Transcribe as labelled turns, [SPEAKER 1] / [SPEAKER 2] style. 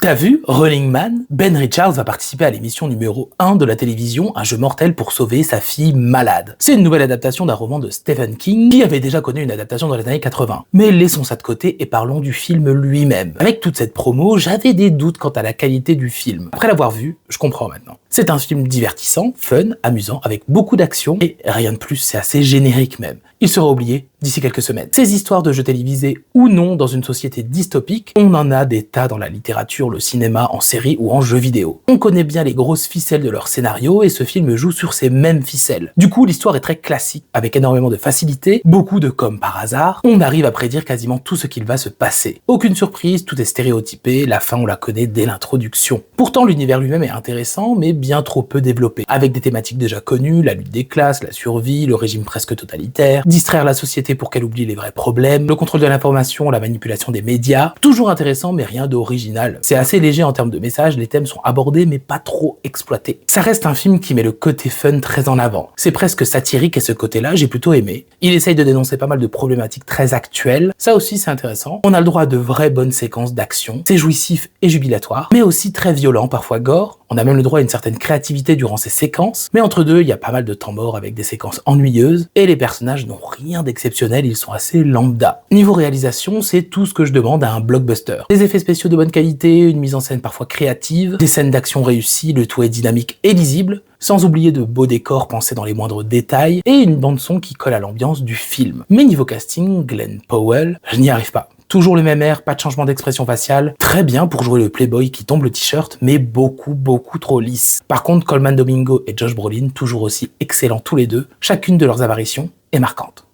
[SPEAKER 1] T'as vu, Running Man, Ben Richards va participer à l'émission numéro 1 de la télévision, Un jeu mortel pour sauver sa fille malade. C'est une nouvelle adaptation d'un roman de Stephen King, qui avait déjà connu une adaptation dans les années 80. Mais laissons ça de côté et parlons du film lui-même. Avec toute cette promo, j'avais des doutes quant à la qualité du film. Après l'avoir vu, je comprends maintenant. C'est un film divertissant, fun, amusant, avec beaucoup d'action, et rien de plus, c'est assez générique même. Il sera oublié d'ici quelques semaines. Ces histoires de jeux télévisés ou non dans une société dystopique, on en a des tas dans la littérature, le cinéma, en série ou en jeux vidéo. On connaît bien les grosses ficelles de leur scénario et ce film joue sur ces mêmes ficelles. Du coup, l'histoire est très classique, avec énormément de facilité, beaucoup de comme par hasard, on arrive à prédire quasiment tout ce qu'il va se passer. Aucune surprise, tout est stéréotypé, la fin on la connaît dès l'introduction. Pourtant, l'univers lui-même est intéressant, mais bien trop peu développé, avec des thématiques déjà connues, la lutte des classes, la survie, le régime presque totalitaire, distraire la société pour qu'elle oublie les vrais problèmes, le contrôle de l'information, la manipulation des médias. Toujours intéressant mais rien d'original. C'est assez léger en termes de messages, les thèmes sont abordés mais pas trop exploités. Ça reste un film qui met le côté fun très en avant. C'est presque satirique et ce côté-là, j'ai plutôt aimé. Il essaye de dénoncer pas mal de problématiques très actuelles. Ça aussi c'est intéressant. On a le droit à de vraies bonnes séquences d'action. C'est jouissif et jubilatoire, mais aussi très violent, parfois gore. On a même le droit à une certaine créativité durant ces séquences, mais entre deux, il y a pas mal de temps mort avec des séquences ennuyeuses, et les personnages n'ont rien d'exceptionnel, ils sont assez lambda. Niveau réalisation, c'est tout ce que je demande à un blockbuster. Des effets spéciaux de bonne qualité, une mise en scène parfois créative, des scènes d'action réussies, le tout est dynamique et lisible, sans oublier de beaux décors pensés dans les moindres détails, et une bande-son qui colle à l'ambiance du film. Mais niveau casting, Glenn Powell, je n'y arrive pas. Toujours le même air, pas de changement d'expression faciale, très bien pour jouer le playboy qui tombe le t-shirt, mais beaucoup trop lisse. Par contre, Colman Domingo et Josh Brolin, toujours aussi excellents tous les deux, chacune de leurs apparitions est marquante.